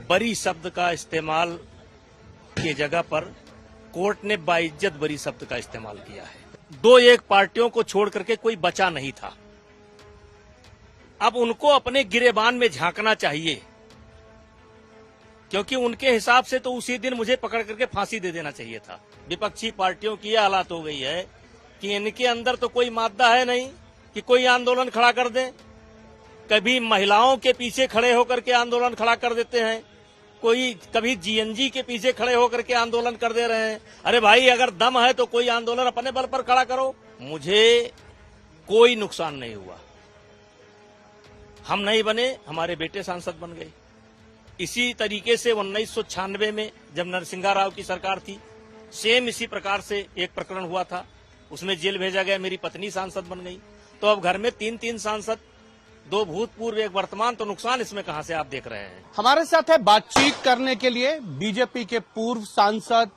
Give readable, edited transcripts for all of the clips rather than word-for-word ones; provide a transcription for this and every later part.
बरी शब्द का इस्तेमाल की जगह पर कोर्ट ने बाइज्जत बरी शब्द का इस्तेमाल किया है। दो एक पार्टियों को छोड़ करके कोई बचा नहीं था। अब उनको अपने गिरेबान में झांकना चाहिए, क्योंकि उनके हिसाब से तो उसी दिन मुझे पकड़ करके फांसी दे देना चाहिए था। विपक्षी पार्टियों की यह हालत हो गई है कि इनके अंदर तो कोई मादा है नहीं कि कोई आंदोलन खड़ा कर दे। कभी महिलाओं के पीछे खड़े होकर के आंदोलन खड़ा कर देते हैं, कभी जीएनजी के पीछे खड़े होकर के आंदोलन कर दे रहे हैं। अरे भाई, अगर दम है तो कोई आंदोलन अपने बल पर खड़ा करो। मुझे कोई नुकसान नहीं हुआ। हम नहीं बने, हमारे बेटे सांसद बन गए। इसी तरीके से 1996 में जब नरसिंहा राव की सरकार थी, सेम इसी प्रकार से एक प्रकरण हुआ था, उसमें जेल भेजा गया, मेरी पत्नी सांसद बन गई। तो अब घर में 3-3 सांसद, 2 भूतपूर्व, 1 वर्तमान, तो नुकसान इसमें कहां से आप देख रहे हैं? हमारे साथ है बातचीत करने के लिए बीजेपी के पूर्व सांसद,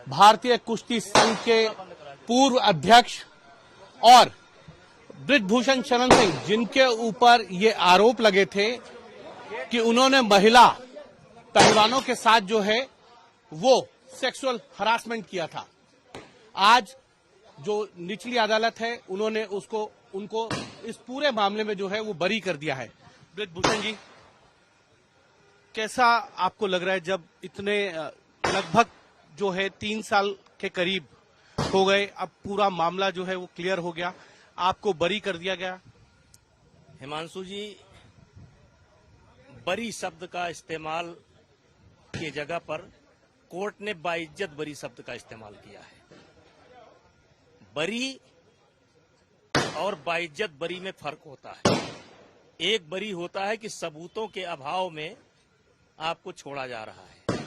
भारतीय कुश्ती संघ के पूर्व अध्यक्ष और बृजभूषण शरण सिंह, जिनके ऊपर ये आरोप लगे थे कि उन्होंने महिला पहलवानों के साथ जो है वो सेक्सुअल हरासमेंट किया था। आज जो निचली अदालत है उन्होंने उनको इस पूरे मामले में जो है वो बरी कर दिया है। बृजभूषण जी, कैसा आपको लग रहा है जब इतने लगभग जो है 3 साल के करीब हो गए, अब पूरा मामला जो है वो क्लियर हो गया, आपको बरी कर दिया गया? हिमांशु जी, बरी शब्द का इस्तेमाल की जगह पर कोर्ट ने बाइज्जत बरी शब्द का इस्तेमाल किया है। बरी और बाइज्जत बरी में फर्क होता है। एक बरी होता है कि सबूतों के अभाव में आपको छोड़ा जा रहा है।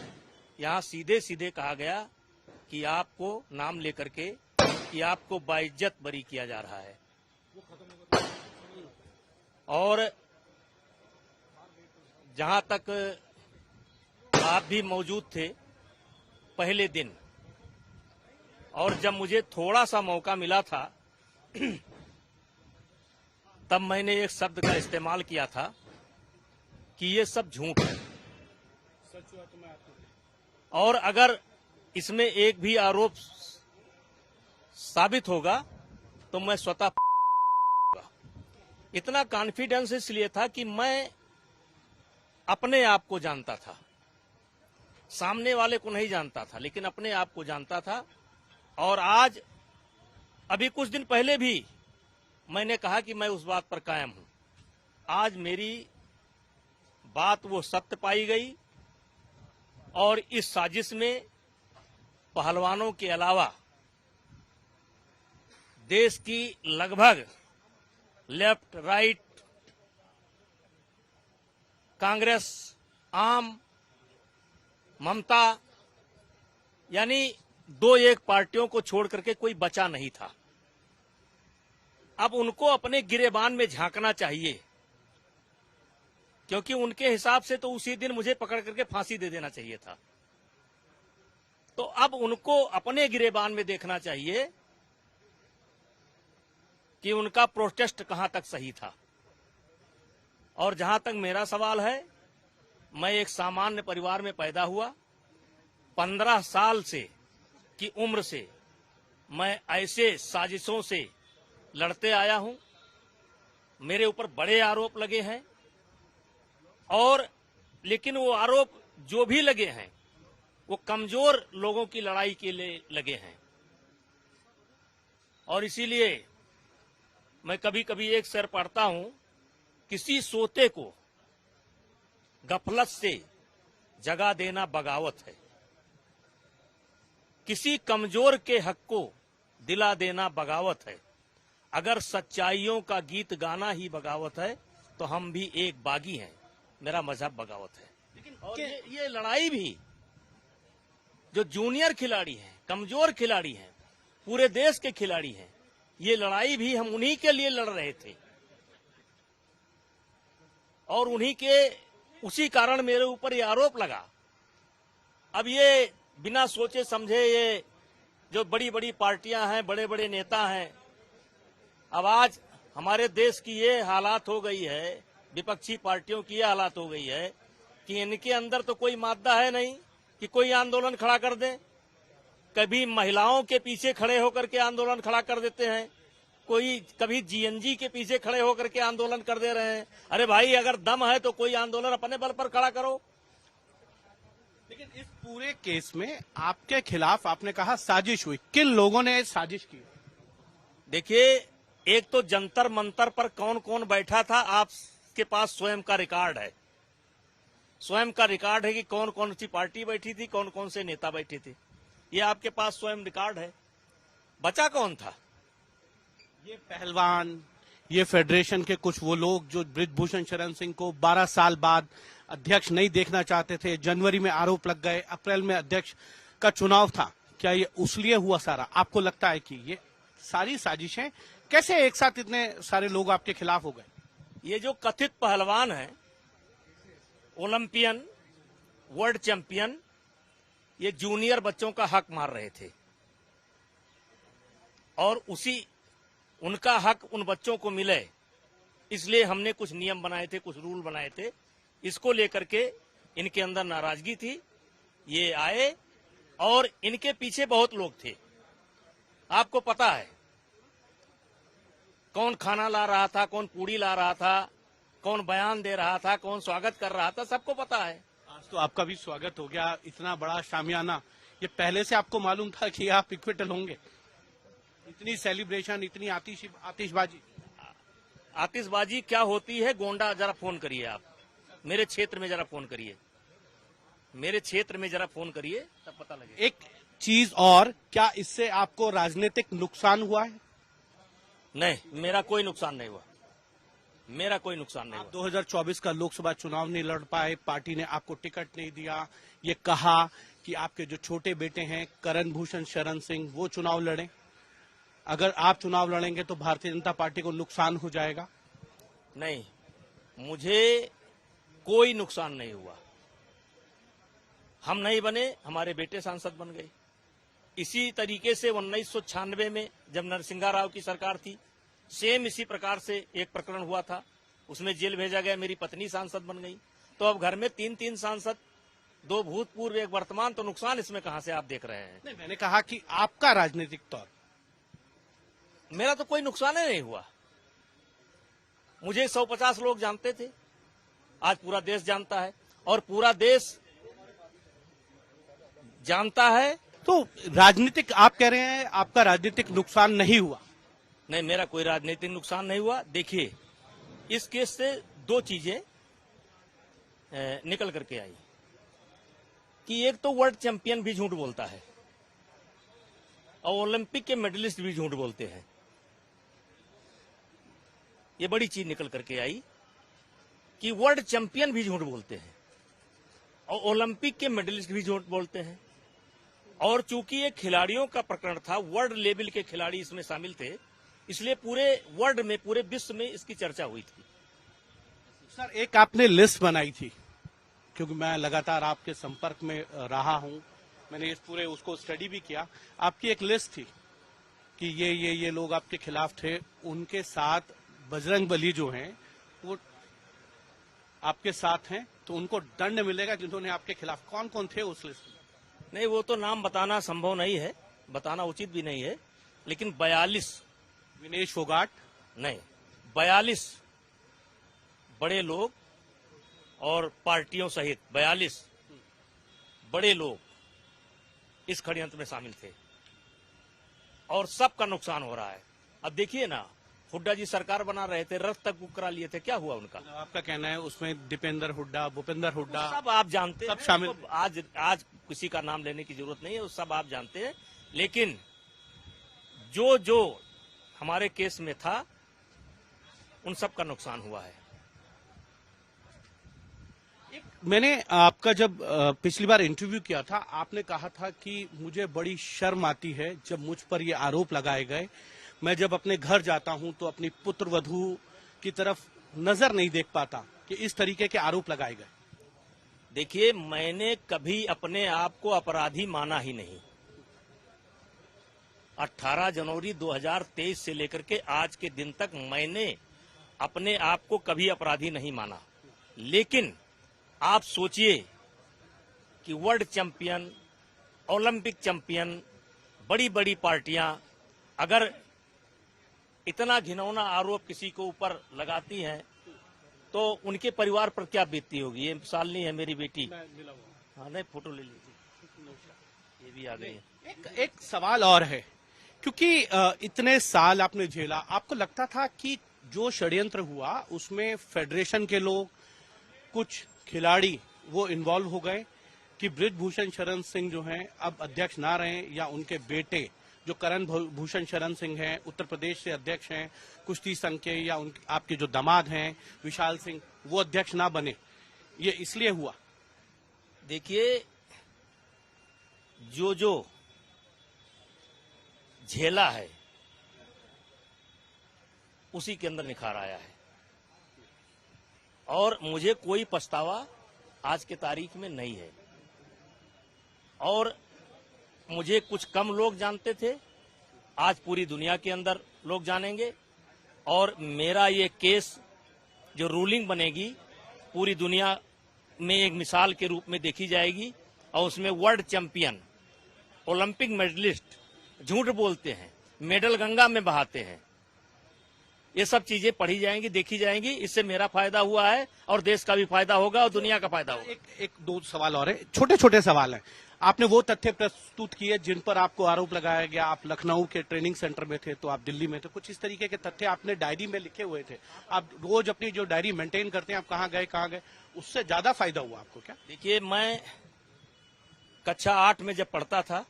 यहां सीधे सीधे कहा गया कि आपको नाम लेकर के कि आपको बाइज्जत बरी किया जा रहा है। और जहां तक आप भी मौजूद थे पहले दिन, और जब मुझे थोड़ा सा मौका मिला था तब मैंने एक शब्द का इस्तेमाल किया था कि ये सब झूठ है, और अगर इसमें एक भी आरोप साबित होगा तो मैं स्वतः इतना कॉन्फिडेंस इसलिए था कि मैं अपने आप को जानता था, सामने वाले को नहीं जानता था, लेकिन अपने आप को जानता था। और आज अभी कुछ दिन पहले भी मैंने कहा कि मैं उस बात पर कायम हूं। आज मेरी बात वो सत्य पाई गई, और इस साजिश में पहलवानों के अलावा देश की लगभग लेफ्ट, राइट, कांग्रेस, आम, ममता, यानी 2-1 पार्टियों को छोड़ करके कोई बचा नहीं था। अब उनको अपने गिरेबान में झांकना चाहिए, क्योंकि उनके हिसाब से तो उसी दिन मुझे पकड़ करके फांसी दे देना चाहिए था। तो अब उनको अपने गिरेबान में देखना चाहिए कि उनका प्रोटेस्ट कहां तक सही था। और जहां तक मेरा सवाल है, मैं एक सामान्य परिवार में पैदा हुआ। 15 साल से की उम्र से मैं ऐसे साजिशों से लड़ते आया हूं। मेरे ऊपर बड़े आरोप लगे हैं, और लेकिन वो आरोप जो भी लगे हैं वो कमजोर लोगों की लड़ाई के लिए लगे हैं। और इसीलिए मैं कभी कभी एक शेर पढ़ता हूं, किसी सोते को गफलत से जगा देना बगावत है, किसी कमजोर के हक को दिला देना बगावत है। अगर सच्चाइयों का गीत गाना ही बगावत है तो हम भी एक बागी हैं, मेरा मजहब बगावत है। लेकिन और ये लड़ाई भी जो जूनियर खिलाड़ी हैं, कमजोर खिलाड़ी हैं, पूरे देश के खिलाड़ी हैं, ये लड़ाई भी हम उन्हीं के लिए लड़ रहे थे, और उन्हीं के उसी कारण मेरे ऊपर ये आरोप लगा। अब ये बिना सोचे समझे ये जो बड़ी बड़ी पार्टियां हैं, बड़े बड़े नेता हैं, अब आज हमारे देश की ये हालात हो गई है, विपक्षी पार्टियों की ये हालात हो गई है कि इनके अंदर तो कोई मादा है नहीं कि कोई आंदोलन खड़ा कर दे। कभी महिलाओं के पीछे खड़े होकर के आंदोलन खड़ा कर देते हैं, कभी जीएनजी के पीछे खड़े होकर के आंदोलन कर दे रहे हैं। अरे भाई, अगर दम है तो कोई आंदोलन अपने बल पर खड़ा करो। लेकिन इस पूरे केस में आपके खिलाफ आपने कहा साजिश हुई, किन लोगों ने साजिश की? देखिए, एक तो जंतर मंतर पर कौन कौन बैठा था, आपके पास स्वयं का रिकॉर्ड है। स्वयं का रिकॉर्ड है कि कौन कौन सी पार्टी बैठी थी, कौन कौन से नेता बैठे थे। ये आपके पास स्वयं रिकॉर्ड है। बचा कौन था? ये पहलवान, ये फेडरेशन के कुछ वो लोग जो बृजभूषण शरण सिंह को 12 साल बाद अध्यक्ष नहीं देखना चाहते थे। जनवरी में आरोप लग गए, अप्रैल में अध्यक्ष का चुनाव था। क्या ये उसलिए हुआ सारा? आपको लगता है कि ये सारी साजिशें कैसे एक साथ इतने सारे लोग आपके खिलाफ हो गए? ये जो कथित पहलवान है, ओलंपियन, वर्ल्ड चैंपियन, ये जूनियर बच्चों का हक मार रहे थे और उनका हक उन बच्चों को मिले, इसलिए हमने कुछ नियम बनाए थे, कुछ रूल बनाए थे। इसको लेकर के इनके अंदर नाराजगी थी। ये आए और इनके पीछे बहुत लोग थे। आपको पता है कौन खाना ला रहा था, कौन पूड़ी ला रहा था, कौन बयान दे रहा था, कौन स्वागत कर रहा था, सबको पता है। आज तो आपका भी स्वागत हो गया, इतना बड़ा शामियाना। ये पहले से आपको मालूम था कि आप इक्विटल होंगे? इतनी सेलिब्रेशन, इतनी आतिशबाजी। आतिशबाजी क्या होती है? गोंडा, जरा फोन करिए आप मेरे क्षेत्र में, जरा फोन करिए मेरे क्षेत्र में, जरा फोन करिए, तब पता लगेगा। एक चीज और, क्या इससे आपको राजनीतिक नुकसान हुआ है? नहीं, मेरा कोई नुकसान नहीं हुआ। मेरा कोई नुकसान नहीं हुआ। 2024 का लोकसभा चुनाव नहीं लड़ पाए, पार्टी ने आपको टिकट नहीं दिया, ये कहा कि आपके जो छोटे बेटे हैं करण भूषण शरण सिंह, वो चुनाव लड़ें। अगर आप चुनाव लड़ेंगे तो भारतीय जनता पार्टी को नुकसान हो जाएगा। नहीं, मुझे कोई नुकसान नहीं हुआ। हम नहीं बने, हमारे बेटे सांसद बन गए। इसी तरीके से 1996 में जब नरसिंहा राव की सरकार थी, सेम इसी प्रकार से एक प्रकरण हुआ था, उसमें जेल भेजा गया, मेरी पत्नी सांसद बन गई। तो अब घर में 3-3 सांसद, 2 भूतपूर्व, 1 वर्तमान, तो नुकसान इसमें कहां से आप देख रहे हैं? नहीं, मैंने कहा कि आपका राजनीतिक तौर। मेरा तो कोई नुकसान ही नहीं हुआ। मुझे 150 लोग जानते थे, आज पूरा देश जानता है, और पूरा देश जानता है। तो राजनीतिक, आप कह रहे हैं आपका राजनीतिक नुकसान नहीं हुआ? नहीं, मेरा कोई राजनीतिक नुकसान नहीं हुआ। देखिए, इस केस से 2 चीजें निकल करके आई कि एक तो वर्ल्ड चैंपियन भी झूठ बोलता है और ओलंपिक के मेडलिस्ट भी झूठ बोलते हैं। ये बड़ी चीज निकल करके आई कि वर्ल्ड चैंपियन भी झूठ बोलते हैं और ओलंपिक के मेडलिस्ट भी झूठ बोलते हैं। और चूंकि ये खिलाड़ियों का प्रकरण था, वर्ल्ड लेवल के खिलाड़ी इसमें शामिल थे, इसलिए पूरे वर्ल्ड में, पूरे विश्व में इसकी चर्चा हुई थी। सर, एक आपने लिस्ट बनाई थी, क्योंकि मैं लगातार आपके संपर्क में रहा हूं, मैंने इस पूरे उसको स्टडी भी किया। आपकी एक लिस्ट थी कि ये लोग आपके खिलाफ थे, उनके साथ बजरंग बली जो हैं वो आपके साथ हैं, तो उनको दंड मिलेगा जिन्होंने आपके खिलाफ। कौन कौन थे उस लिस्ट में? नहीं, वो तो नाम बताना संभव नहीं है, बताना उचित भी नहीं है, लेकिन 42 विनेश फोगाट नहीं, 42 बड़े लोग और पार्टियों सहित 42 बड़े लोग इस षड्यंत्र में शामिल थे और सबका नुकसान हो रहा है। अब देखिए ना, हुड्डा जी सरकार बना रहे थे, रथ तक बुक करा लिए थे, क्या हुआ उनका? आपका कहना है उसमें दीपेंद्र हुड्डा, भूपेंद्र हुड्डा, सब आप जानते हैं, सब शामिल। तो आज किसी का नाम लेने की जरूरत नहीं है, वो सब आप जानते हैं। लेकिन जो हमारे केस में था, उन सब का नुकसान हुआ है। मैंने आपका जब पिछली बार इंटरव्यू किया था, आपने कहा था कि मुझे बड़ी शर्म आती है जब मुझ पर ये आरोप लगाए गए। मैं जब अपने घर जाता हूं तो अपनी पुत्र वधू की तरफ नजर नहीं देख पाता कि इस तरीके के आरोप लगाए गए। देखिए, मैंने कभी अपने आप को अपराधी माना ही नहीं। 18 जनवरी 2023 से लेकर के आज के दिन तक मैंने अपने आप को कभी अपराधी नहीं माना। लेकिन आप सोचिए कि वर्ल्ड चैंपियन, ओलंपिक चैंपियन, बड़ी बड़ी पार्टियां अगर इतना घिनौना आरोप किसी को ऊपर लगाती हैं तो उनके परिवार पर क्या बीतती होगी। ये शालिनी है मेरी बेटी। हाँ, नहीं, फोटो ले लीजिए, ये भी आ गई है। एक सवाल और है, क्योंकि इतने साल आपने झेला, आपको लगता था कि जो षड्यंत्र हुआ उसमें फेडरेशन के लोग, कुछ खिलाड़ी वो इन्वॉल्व हो गए कि बृजभूषण शरण सिंह जो हैं अब अध्यक्ष ना रहे, या उनके बेटे जो करण भूषण शरण सिंह हैं, उत्तर प्रदेश से अध्यक्ष हैं कुश्ती संघ के, या आपके जो दामाद हैं विशाल सिंह, वो अध्यक्ष ना बने, ये इसलिए हुआ? देखिए, जो झेला है उसी के अंदर निखार आया है, और मुझे कोई पछतावा आज के तारीख में नहीं है। और मुझे कुछ कम लोग जानते थे, आज पूरी दुनिया के अंदर लोग जानेंगे, और मेरा ये केस जो रूलिंग बनेगी पूरी दुनिया में एक मिसाल के रूप में देखी जाएगी, और उसमें वर्ल्ड चैंपियन, ओलंपिक मेडलिस्ट झूठ बोलते हैं, मेडल गंगा में बहाते हैं, ये सब चीजें पढ़ी जाएंगी, देखी जाएंगी। इससे मेरा फायदा हुआ है और देश का भी फायदा होगा और दुनिया का फायदा होगा। एक दो सवाल और है, छोटे छोटे सवाल हैं। आपने वो तथ्य प्रस्तुत किए जिन पर आपको आरोप लगाया गया। आप लखनऊ के ट्रेनिंग सेंटर में थे, तो आप दिल्ली में थे, कुछ इस तरीके के तथ्य आपने डायरी में लिखे हुए थे। आप रोज अपनी जो डायरी मेंटेन करते हैं, आप कहाँ गए, उससे ज्यादा फायदा हुआ आपको क्या? देखिए, मैं कक्षा 8 में जब पढ़ता था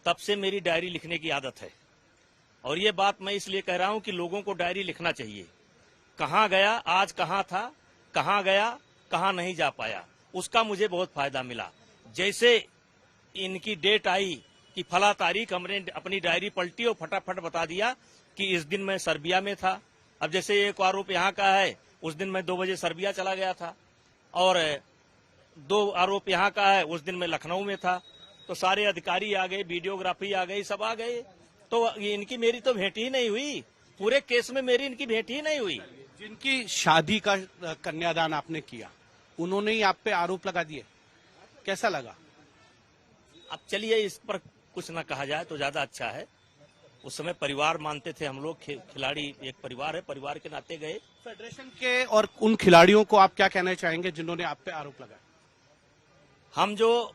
तब से मेरी डायरी लिखने की आदत है, और ये बात मैं इसलिए कह रहा हूं कि लोगों को डायरी लिखना चाहिए। कहाँ गया, आज कहाँ था, कहाँ गया, कहाँ नहीं जा पाया, उसका मुझे बहुत फायदा मिला। जैसे इनकी डेट आई कि फला तारीख, हमने अपनी डायरी पलटी और फटाफट बता दिया कि इस दिन मैं सर्बिया में था। अब जैसे एक आरोप यहाँ का है, उस दिन मैं 2 बजे सर्बिया चला गया था, और 2 आरोप यहाँ का है, उस दिन मैं लखनऊ में था। तो सारे अधिकारी आ गए, वीडियोग्राफी आ गई, सब आ गए। तो इनकी मेरी तो भेंट ही नहीं हुई, पूरे केस में मेरी इनकी भेंट ही नहीं हुई। जिनकी शादी का कन्यादान आपने किया, उन्होंने ही आप पे आरोप लगा दिए, कैसा लगा? अब चलिए, इस पर कुछ ना कहा जाए तो ज्यादा अच्छा है। उस समय परिवार मानते थे हम लोग, खिलाड़ी एक परिवार है, परिवार के नाते गए। फेडरेशन के और उन खिलाड़ियों को आप क्या कहना चाहेंगे जिन्होंने आप पे आरोप लगाया? हम जो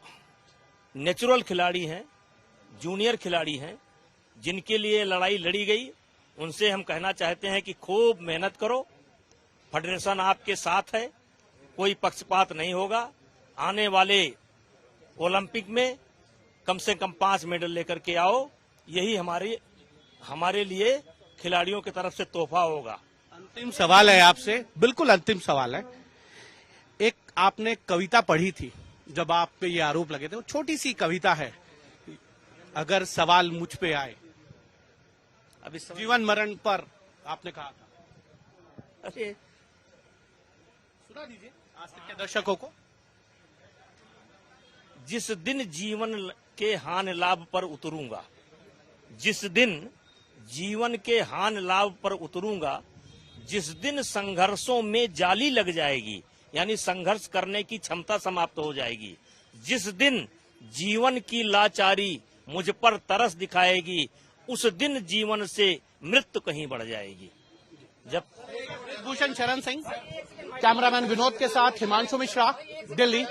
नेचुरल खिलाड़ी हैं, जूनियर खिलाड़ी हैं, जिनके लिए लड़ाई लड़ी गई, उनसे हम कहना चाहते हैं कि खूब मेहनत करो, फेडरेशन आपके साथ है, कोई पक्षपात नहीं होगा। आने वाले ओलंपिक में कम से कम 5 मेडल लेकर के आओ, यही हमारे लिए खिलाड़ियों की तरफ से तोहफा होगा। अंतिम सवाल है आपसे, बिल्कुल अंतिम सवाल है। एक आपने कविता पढ़ी थी जब आप पे ये आरोप लगे थे, वो छोटी सी कविता है, अगर सवाल मुझ पे आए, अभी जीवन मरण पर आपने कहा था। अरे सुना दीजिए आज तक के दर्शकों को। जिस दिन जीवन के हान लाभ पर उतरूंगा, जिस दिन जीवन के हान लाभ पर उतरूंगा, जिस दिन संघर्षों में जाली लग जाएगी, यानी संघर्ष करने की क्षमता समाप्त हो जाएगी, जिस दिन जीवन की लाचारी मुझ पर तरस दिखाएगी, उस दिन जीवन से मृत्यु कहीं बढ़ जाएगी। जब भूषण शरण सिंह, कैमरामैन विनोद के साथ हिमांशु मिश्रा, दिल्ली।